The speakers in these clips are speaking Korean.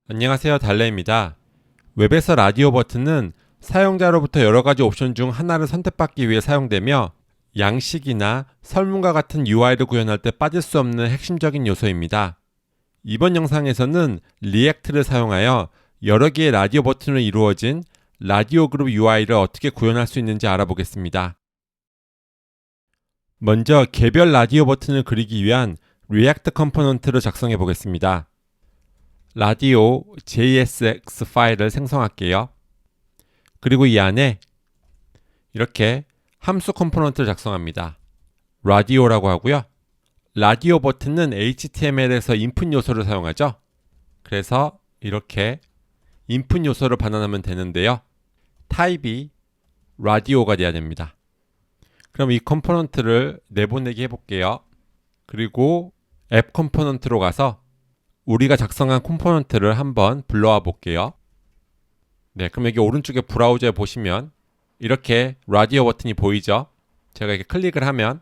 안녕하세요, 달래입니다. 웹에서 라디오 버튼은 사용자로부터 여러 가지 옵션 중 하나를 선택받기 위해 사용되며 양식이나 설문과 같은 UI를 구현할 때 빠질 수 없는 핵심적인 요소입니다. 이번 영상에서는 리액트를 사용하여 여러 개의 라디오 버튼으로 이루어진 라디오 그룹 UI를 어떻게 구현할 수 있는지 알아보겠습니다. 먼저 개별 라디오 버튼을 그리기 위한 리액트 컴포넌트를 작성해 보겠습니다. 라디오 JSX 파일을 생성할게요. 그리고 이 안에 이렇게 함수 컴포넌트를 작성합니다. 라디오라고 하고요. 라디오 버튼은 HTML에서 인풋 요소를 사용하죠. 그래서 이렇게 인풋 요소를 반환하면 되는데요. 타입이 라디오가 돼야 됩니다. 그럼 이 컴포넌트를 내보내기 해볼게요. 그리고 앱 컴포넌트로 가서 우리가 작성한 컴포넌트를 한번 불러와 볼게요. 네, 그럼 여기 오른쪽에 브라우저에 보시면 이렇게 라디오 버튼이 보이죠? 제가 이렇게 클릭을 하면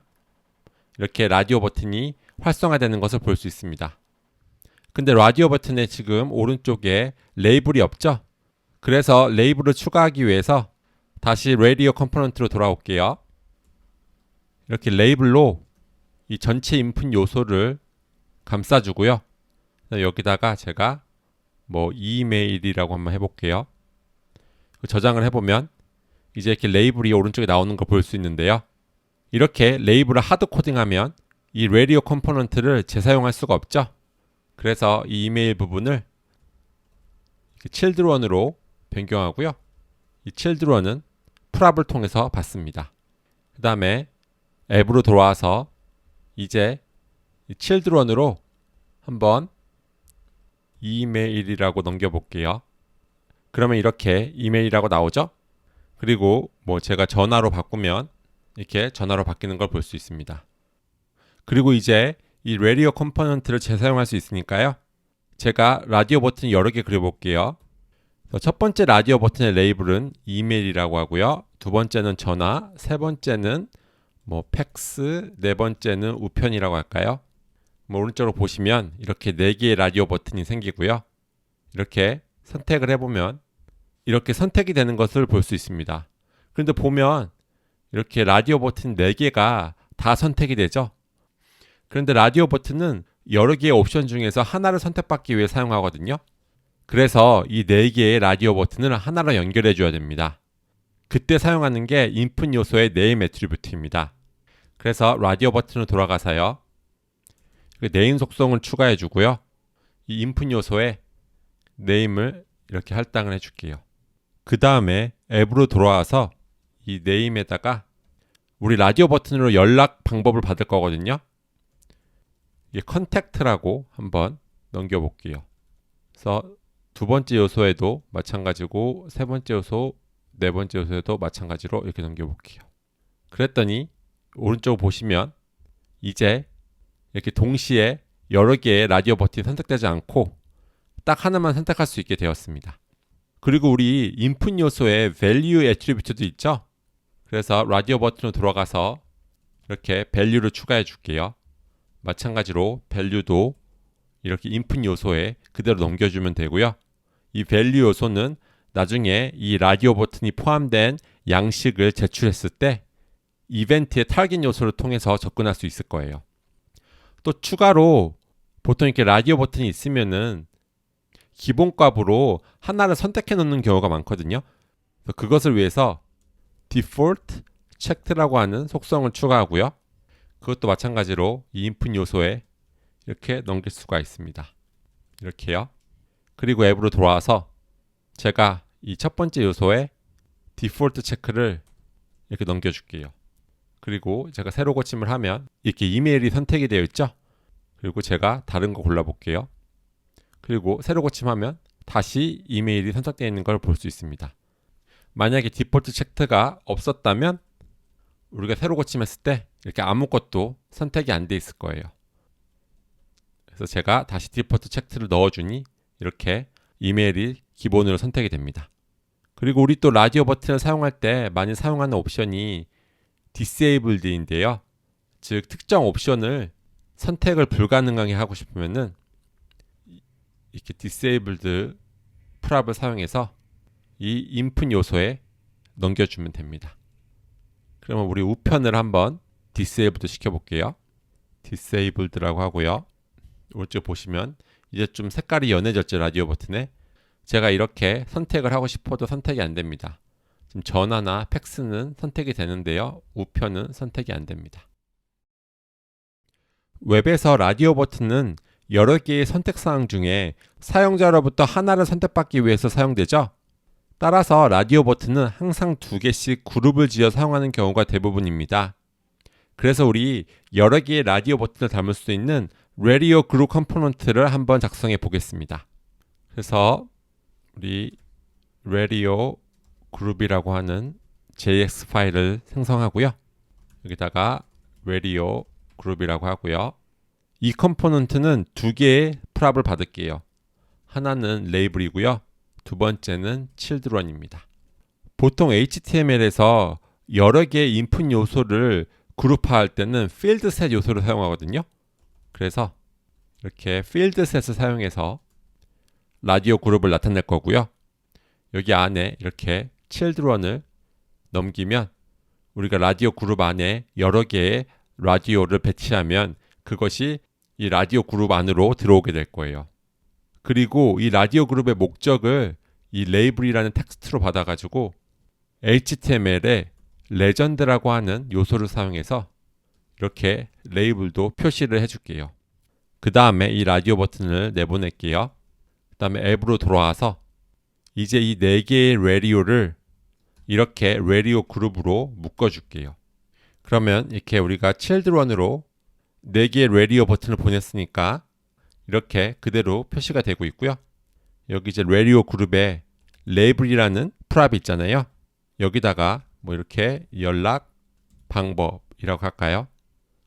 이렇게 라디오 버튼이 활성화되는 것을 볼 수 있습니다. 근데 라디오 버튼에 지금 오른쪽에 레이블이 없죠? 그래서 레이블을 추가하기 위해서 다시 라디오 컴포넌트로 돌아올게요. 이렇게 레이블로 이 전체 인풋 요소를 감싸주고요. 여기다가 제가 이메일이라고 한번 해볼게요. 저장을 해보면 이제 이렇게 레이블이 오른쪽에 나오는 걸 볼 수 있는데요. 이렇게 레이블을 하드 코딩하면 이 라디오 컴포넌트를 재사용할 수가 없죠. 그래서 이 이메일 부분을 children으로 변경하고요. 이 children은 프랍을 통해서 받습니다. 그 다음에 앱으로 돌아와서 이제 이 children으로 한번 이메일이라고 넘겨볼게요. 그러면 이렇게 이메일이라고 나오죠? 그리고 제가 전화로 바꾸면 이렇게 전화로 바뀌는 걸 볼 수 있습니다. 그리고 이제 이 라디오 컴포넌트를 재사용할 수 있으니까요. 제가 라디오 버튼 여러 개 그려볼게요. 첫 번째 라디오 버튼의 레이블은 이메일이라고 하고요. 두 번째는 전화, 세 번째는 팩스, 네 번째는 우편이라고 할까요? 오른쪽으로 보시면 이렇게 4개의 라디오 버튼이 생기고요. 이렇게 선택을 해보면 이렇게 선택이 되는 것을 볼 수 있습니다. 그런데 보면 이렇게 라디오 버튼 4개가 다 선택이 되죠. 그런데 라디오 버튼은 여러 개의 옵션 중에서 하나를 선택받기 위해 사용하거든요. 그래서 이 4개의 라디오 버튼을 하나로 연결해 줘야 됩니다. 그때 사용하는 게 인풋 요소의 네임 애트리뷰트입니다. 그래서 라디오 버튼으로 돌아가서요. 네임 속성을 추가해 주고요. 이 인풋 요소에 네임을 이렇게 할당을 해 줄게요. 그 다음에 앱으로 돌아와서 이 네임에다가 우리 라디오 버튼으로 연락 방법을 받을 거거든요. 이 컨택트라고 한번 넘겨 볼게요. 그래서 두 번째 요소에도 마찬가지고 세 번째 요소, 네 번째 요소에도 마찬가지로 이렇게 넘겨 볼게요. 그랬더니 오른쪽 보시면 이제 이렇게 동시에 여러 개의 라디오 버튼이 선택되지 않고 딱 하나만 선택할 수 있게 되었습니다. 그리고 우리 인풋 요소에 value 애트리뷰트도 있죠? 그래서 라디오 버튼으로 들어가서 이렇게 value를 추가해 줄게요. 마찬가지로 value도 이렇게 인풋 요소에 그대로 넘겨주면 되고요. 이 value 요소는 나중에 이 라디오 버튼이 포함된 양식을 제출했을 때 이벤트의 타겟 요소를 통해서 접근할 수 있을 거예요. 또 추가로 보통 이렇게 라디오 버튼이 있으면은 기본값으로 하나를 선택해 놓는 경우가 많거든요. 그것을 위해서 default checked라고 하는 속성을 추가하고요. 그것도 마찬가지로 이 인풋 요소에 이렇게 넘길 수가 있습니다. 이렇게요. 그리고 앱으로 돌아와서 제가 이 첫 번째 요소에 default check를 이렇게 넘겨줄게요. 그리고 제가 새로 고침을 하면 이렇게 이메일이 선택이 되어 있죠. 그리고 제가 다른 거 골라볼게요. 그리고 새로 고침하면 다시 이메일이 선택되어 있는 걸 볼 수 있습니다. 만약에 디폴트 체크가 없었다면 우리가 새로 고침했을 때 이렇게 아무것도 선택이 안 돼 있을 거예요. 그래서 제가 다시 디폴트 체크를 넣어주니 이렇게 이메일이 기본으로 선택이 됩니다. 그리고 우리 또 라디오 버튼을 사용할 때 많이 사용하는 옵션이 disabled인데요. 즉 특정 옵션을 선택을 불가능하게 하고 싶으면은 이렇게 disabled 프랍을 사용해서 이 input 요소에 넘겨주면 됩니다. 그러면 우리 우편을 한번 disabled도 시켜볼게요. disabled라고 하고요. 오른쪽 보시면 이제 좀 색깔이 연해졌죠. 라디오 버튼에. 제가 이렇게 선택을 하고 싶어도 선택이 안 됩니다. 지금 전화나 팩스는 선택이 되는데요. 우편은 선택이 안 됩니다. 웹에서 라디오 버튼은 여러 개의 선택사항 중에 사용자로부터 하나를 선택받기 위해서 사용되죠. 따라서 라디오 버튼은 항상 2개씩 그룹을 지어 사용하는 경우가 대부분입니다. 그래서 우리 여러 개의 라디오 버튼을 담을 수 있는 라디오 그룹 컴포넌트를 한번 작성해 보겠습니다. 그래서 우리 라디오 그룹이라고 하는 JX 파일을 생성하고요. 여기다가 라디오 그룹이라고 하고요. 이 컴포넌트는 2개의 프랍을 받을게요. 하나는 레이블이고요. 두 번째는 children입니다. 보통 HTML에서 여러 개의 인풋 요소를 그룹화할 때는 field set 요소를 사용하거든요. 그래서 이렇게 field set을 사용해서 라디오 그룹을 나타낼 거고요. 여기 안에 이렇게 children을 넘기면 우리가 라디오 그룹 안에 여러 개의 라디오를 배치하면 그것이 이 라디오 그룹 안으로 들어오게 될 거예요. 그리고 이 라디오 그룹의 목적을 이 레이블이라는 텍스트로 받아가지고 HTML에 레전드라고 하는 요소를 사용해서 이렇게 레이블도 표시를 해줄게요. 그 다음에 이 라디오 버튼을 내보낼게요. 그 다음에 앱으로 돌아와서 이제 이 4개의 라디오를 이렇게 라디오 그룹으로 묶어줄게요. 그러면 이렇게 우리가 children으로 4개의 라디오 버튼을 보냈으니까 이렇게 그대로 표시가 되고 있고요. 여기 이제 라디오 그룹에 레이블이라는 프랍이 있잖아요. 여기다가 뭐 이렇게 연락 방법이라고 할까요?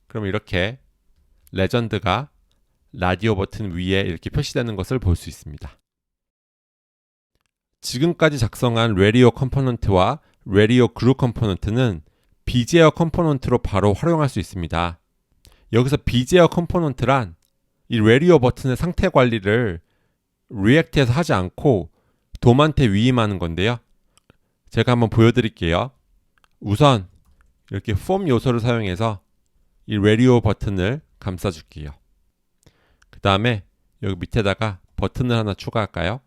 그럼 이렇게 레전드가 라디오 버튼 위에 이렇게 표시되는 것을 볼 수 있습니다. 지금까지 작성한 라디오 컴포넌트와 라디오 그룹 컴포넌트는 비제어 컴포넌트로 바로 활용할 수 있습니다. 여기서 비제어 컴포넌트란 이 라디오 버튼의 상태 관리를 리액트에서 하지 않고 돔한테 위임하는 건데요. 제가 한번 보여드릴게요. 우선 이렇게 폼 요소를 사용해서 이 라디오 버튼을 감싸줄게요. 그 다음에 여기 밑에다가 버튼을 하나 추가할까요?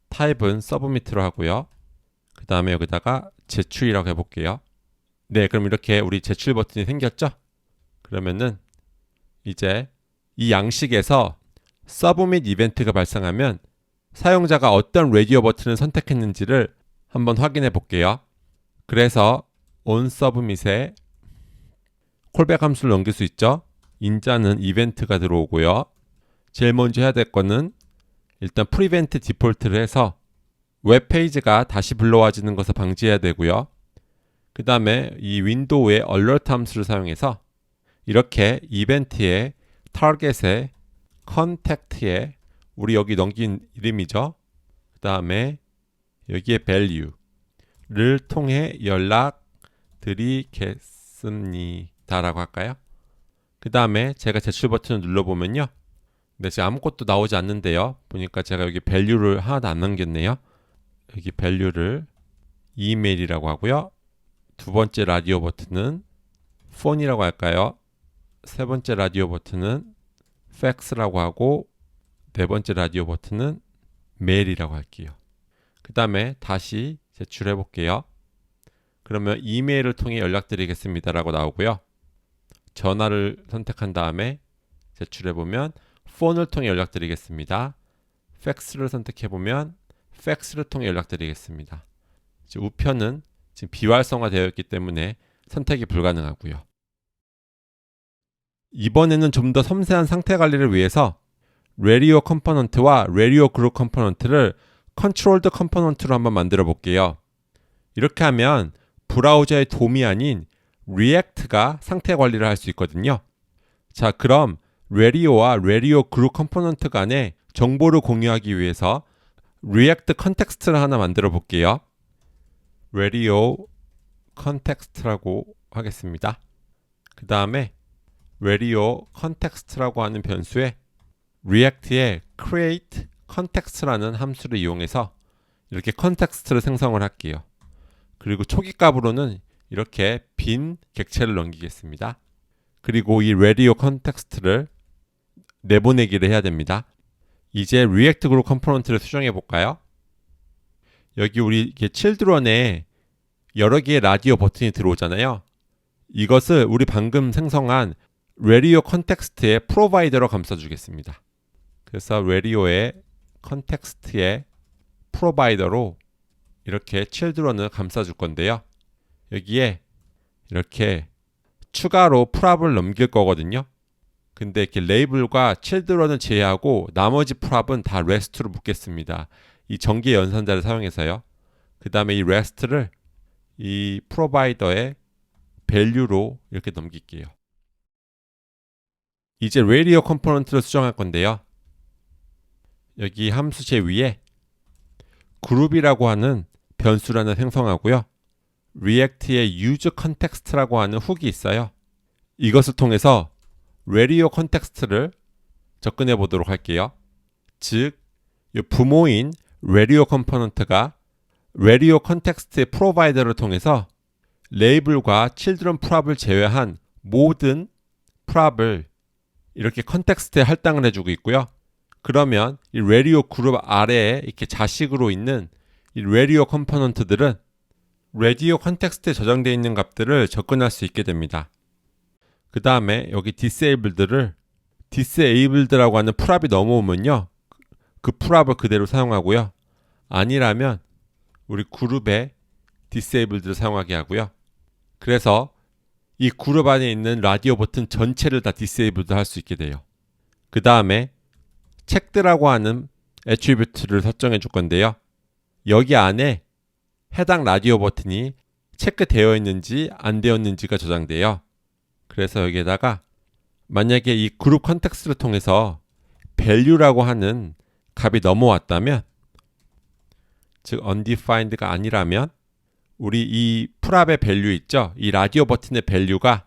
타입은 서브미트로 하고요. 그 다음에 여기다가 제출이라고 해볼게요. 네, 그럼 이렇게 우리 제출 버튼이 생겼죠? 그러면은 이제 이 양식에서 서브밋 이벤트가 발생하면 사용자가 어떤 라디오 버튼을 선택했는지를 한번 확인해 볼게요. 그래서 onSubmit에 콜백 함수를 넘길 수 있죠. 인자는 이벤트가 들어오고요. 제일 먼저 해야 될 거는 일단 prevent default를 해서 웹페이지가 다시 불러와지는 것을 방지해야 되고요. 그 다음에 이 윈도우의 alert 함수를 사용해서 이렇게 이벤트의 타겟에 contact에 우리 여기 넘긴 이름이죠. 그 다음에 여기에 value를 통해 연락 드리겠습니다 라고 할까요? 그 다음에 제가 제출 버튼을 눌러보면요. 네, 지금 아무것도 나오지 않는데요. 보니까 제가 여기 value를 하나도 안 남겼네요. 여기 value를 이메일이라고 하고요. 두 번째 라디오 버튼은 phone이라고 할까요? 세 번째 라디오 버튼은 fax라고 하고 네 번째 라디오 버튼은 메일이라고 할게요. 그 다음에 다시 제출해 볼게요. 그러면 이메일을 통해 연락드리겠습니다 라고 나오고요. 전화를 선택한 다음에 제출해 보면 폰을 통해 연락드리겠습니다. 팩스를 선택해 보면 팩스를 통해 연락드리겠습니다. 우편은 지금 비활성화되어 있기 때문에 선택이 불가능하고요. 이번에는 좀 더 섬세한 상태 관리를 위해서 라디오 컴포넌트와 라디오 그룹 컴포넌트를 컨트롤드 컴포넌트로 한번 만들어 볼게요. 이렇게 하면 브라우저의 돔이 아닌 리액트가 상태 관리를 할 수 있거든요. 자, 그럼 라디오와 라디오 그룹 컴포넌트 간에 정보를 공유하기 위해서 리액트 컨텍스트를 하나 만들어 볼게요. 라디오 컨텍스트라고 하겠습니다. 그 다음에 라디오 컨텍스트라고 하는 변수에 리액트에 create context라는 함수를 이용해서 이렇게 컨텍스트를 생성을 할게요. 그리고 초기 값으로는 이렇게 빈 객체를 넘기겠습니다. 그리고 이 radio context를 내보내기를 해야 됩니다. 이제 리액트 그룹 컴포넌트를 수정해 볼까요? 여기 우리 children에 여러 개의 라디오 버튼이 들어오잖아요. 이것을 우리 방금 생성한 radio context의 프로바이더로 감싸주겠습니다. 그래서 radio의 context의 프로바이더로 이렇게 children을 감싸줄 건데요. 여기에 이렇게 추가로 프랍을 넘길 거거든요. 근데 이렇게 레이블과 children을 제외하고 나머지 프랍은 다 rest로 묶겠습니다. 이 전개 연산자를 사용해서요. 그 다음에 이 rest를 이 프로바이더의 value로 이렇게 넘길게요. 이제 radio 컴포넌트를 수정할 건데요. 여기 함수 제위에 그룹이라고 하는 변수를 하나 생성하고요. 리액트의 use context라고 하는 훅이 있어요. 이것을 통해서 radio context를 접근해 보도록 할게요. 즉, 이 부모인 radio 컴포넌트가 radio context의 프로바이더를 통해서 레이블과 children 프랍을 제외한 모든 프랍을 이렇게 컨텍스트에 할당을 해주고 있고요. 그러면 이 radio 그룹 아래에 이렇게 자식으로 있는 이 radio 컴포넌트들은 radio 컨텍스트에 저장되어 있는 값들을 접근할 수 있게 됩니다. 그 다음에 여기 disabled를 disabled라고 하는 프랍이 넘어오면요. 그 프랍을 그대로 사용하고요. 아니라면 우리 그룹에 disabled를 사용하게 하고요. 그래서 이 그룹 안에 있는 라디오 버튼 전체를 다 disabled를 할 수 있게 돼요. 그 다음에 checked라고 하는 애트리뷰트를 설정해 줄 건데요. 여기 안에 해당 라디오 버튼이 체크되어 있는지 안 되었는지가 저장돼요. 그래서 여기에다가 만약에 이 그룹 컨텍스트를 통해서 value라고 하는 값이 넘어왔다면, 즉 undefined가 아니라면 우리 이 프랍의 value 있죠? 이 라디오 버튼의 value가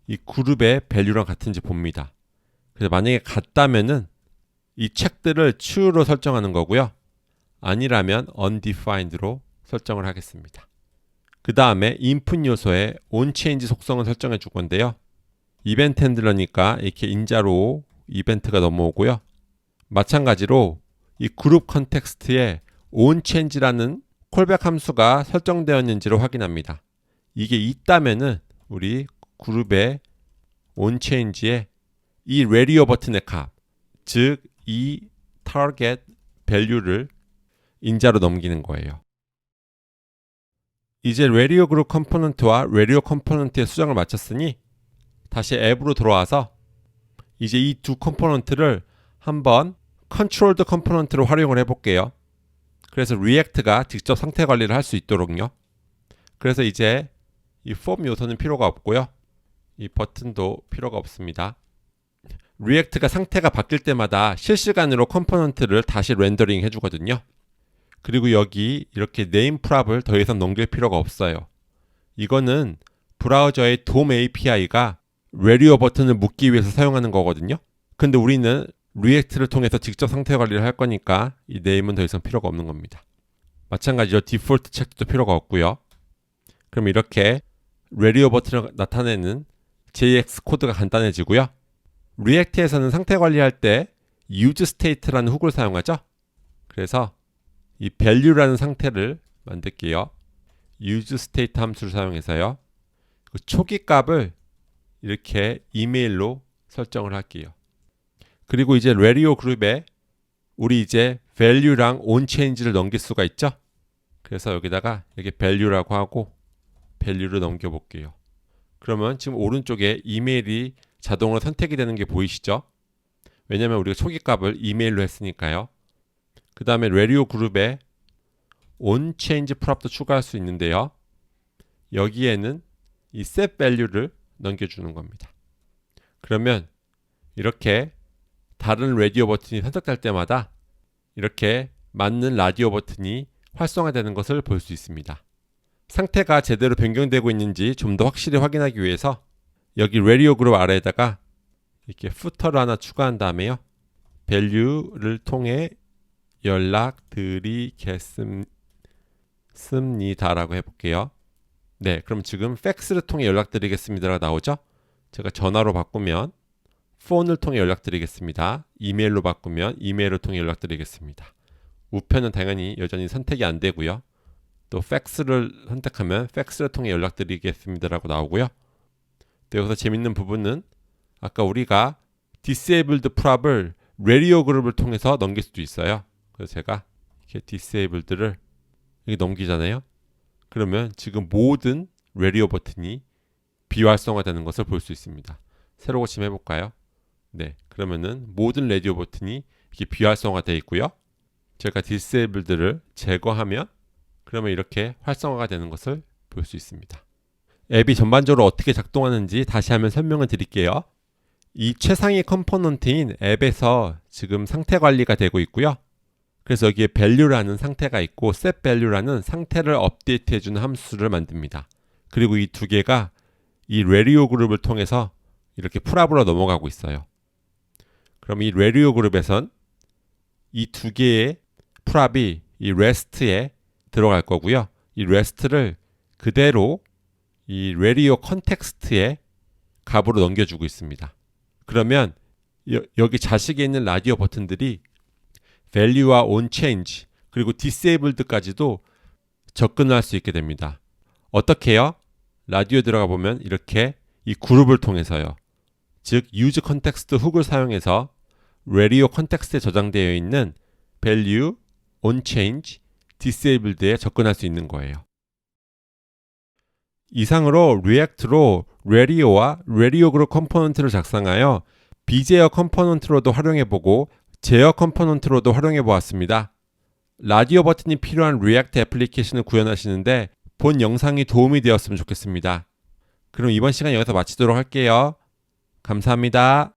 이 그룹의 value랑 같은지 봅니다. 그래서 만약에 같다면은 이 checked를 true로 설정하는 거고요. 아니라면 undefined로 설정을 하겠습니다. 그 다음에 input 요소에 onChange 속성을 설정해 줄 건데요. 이벤트 핸들러니까 이렇게 인자로 이벤트가 넘어오고요. 마찬가지로 이 그룹 컨텍스트에 onChange라는 콜백 함수가 설정되었는지를 확인합니다. 이게 있다면은 우리 그룹의 onChange에 이 radio 버튼의 값, 즉 이 target value를 인자로 넘기는 거예요. 이제 radio 그룹 컴포넌트와 radio 컴포넌트의 수정을 마쳤으니 다시 앱으로 들어와서 이제 이 두 컴포넌트를 한번 controlled 컴포넌트로 활용을 해볼게요. 그래서 리액트가 직접 상태 관리를 할 수 있도록요. 그래서 이제 이 form 요소는 필요가 없고요. 이 버튼도 필요가 없습니다. 리액트가 상태가 바뀔 때마다 실시간으로 컴포넌트를 다시 렌더링 해주거든요. 그리고 여기 이렇게 네임 프랍을 더 이상 넘길 필요가 없어요. 이거는 브라우저의 DOM API가 radio 버튼을 묶기 위해서 사용하는 거거든요. 근데 우리는 리액트를 통해서 직접 상태 관리를 할 거니까 이 네임은 더 이상 필요가 없는 겁니다. 마찬가지로 디폴트 체크도 필요가 없고요. 그럼 이렇게 radio 버튼을 나타내는 JX 코드가 간단해지고요. 리액트에서는 상태 관리할 때 use state라는 훅을 사용하죠. 그래서 이 value라는 상태를 만들게요. use state 함수를 사용해서요. 그 초기 값을 이렇게 이메일로 설정을 할게요. 그리고 이제 radio 그룹에 우리 이제 value랑 onChange를 넘길 수가 있죠. 그래서 여기다가 이렇게 value라고 하고 value를 넘겨 볼게요. 그러면 지금 오른쪽에 이메일이 자동으로 선택이 되는 게 보이시죠? 왜냐면 우리가 초기 값을 이메일로 했으니까요. 그 다음에 radio 그룹에 onChange 프랍도 추가할 수 있는데요. 여기에는 이 set value를 넘겨주는 겁니다. 그러면 이렇게 다른 라디오 버튼이 선택될 때마다 이렇게 맞는 라디오 버튼이 활성화되는 것을 볼 수 있습니다. 상태가 제대로 변경되고 있는지 좀 더 확실히 확인하기 위해서 여기 라디오 그룹 아래에다가 이렇게 footer를 하나 추가한 다음에요. value를 통해 연락드리겠습니다라고 해볼게요. 네, 그럼 지금 팩스를 통해 연락드리겠습니다가 나오죠? 제가 전화로 바꾸면 폰을 통해 연락드리겠습니다. 이메일로 바꾸면 이메일을 통해 연락드리겠습니다. 우편은 당연히 여전히 선택이 안 되고요. 또 팩스를 선택하면 팩스를 통해 연락드리겠습니다라고 나오고요. 또 여기서 재밌는 부분은 아까 우리가 disabled prop을 radio 그룹을 통해서 넘길 수도 있어요. 그래서 제가 이렇게 disabled를 이렇게 넘기잖아요. 그러면 지금 모든 radio 버튼이 비활성화되는 것을 볼 수 있습니다. 새로 고침해 볼까요? 네, 그러면은 모든 라디오 버튼이 이렇게 비활성화되어 있고요. 제가 disabled를 제거하면 그러면 이렇게 활성화가 되는 것을 볼 수 있습니다. 앱이 전반적으로 어떻게 작동하는지 다시 한번 설명을 드릴게요. 이 최상위 컴포넌트인 앱에서 지금 상태 관리가 되고 있고요. 그래서 여기에 value라는 상태가 있고 set value라는 상태를 업데이트해주는 함수를 만듭니다. 그리고 이 두 개가 이 radio 그룹을 통해서 이렇게 풀압으로 넘어가고 있어요. 그럼 이 radio 그룹에선 이 두 개의 풀압이 이 rest에 들어갈 거고요. 이 rest를 그대로 이 radio 컨텍스트의 값으로 넘겨주고 있습니다. 그러면 여기 자식에 있는 라디오 버튼들이 value와 onChange 그리고 disabled까지도 접근할 수 있게 됩니다. 어떻게 해요? 라디오에 들어가 보면 이렇게 이 그룹을 통해서요. 즉 use context 훅을 사용해서 radio 컨텍스트에 저장되어 있는 value, onChange, disabled에 접근할 수 있는 거예요. 이상으로 리액트로 radio와 radio 그룹 컴포넌트를 작성하여 비제어 컴포넌트로도 활용해보고 제어 컴포넌트로도 활용해보았습니다. 라디오 버튼이 필요한 리액트 애플리케이션을 구현하시는데 본 영상이 도움이 되었으면 좋겠습니다. 그럼 이번 시간 여기서 마치도록 할게요. 감사합니다.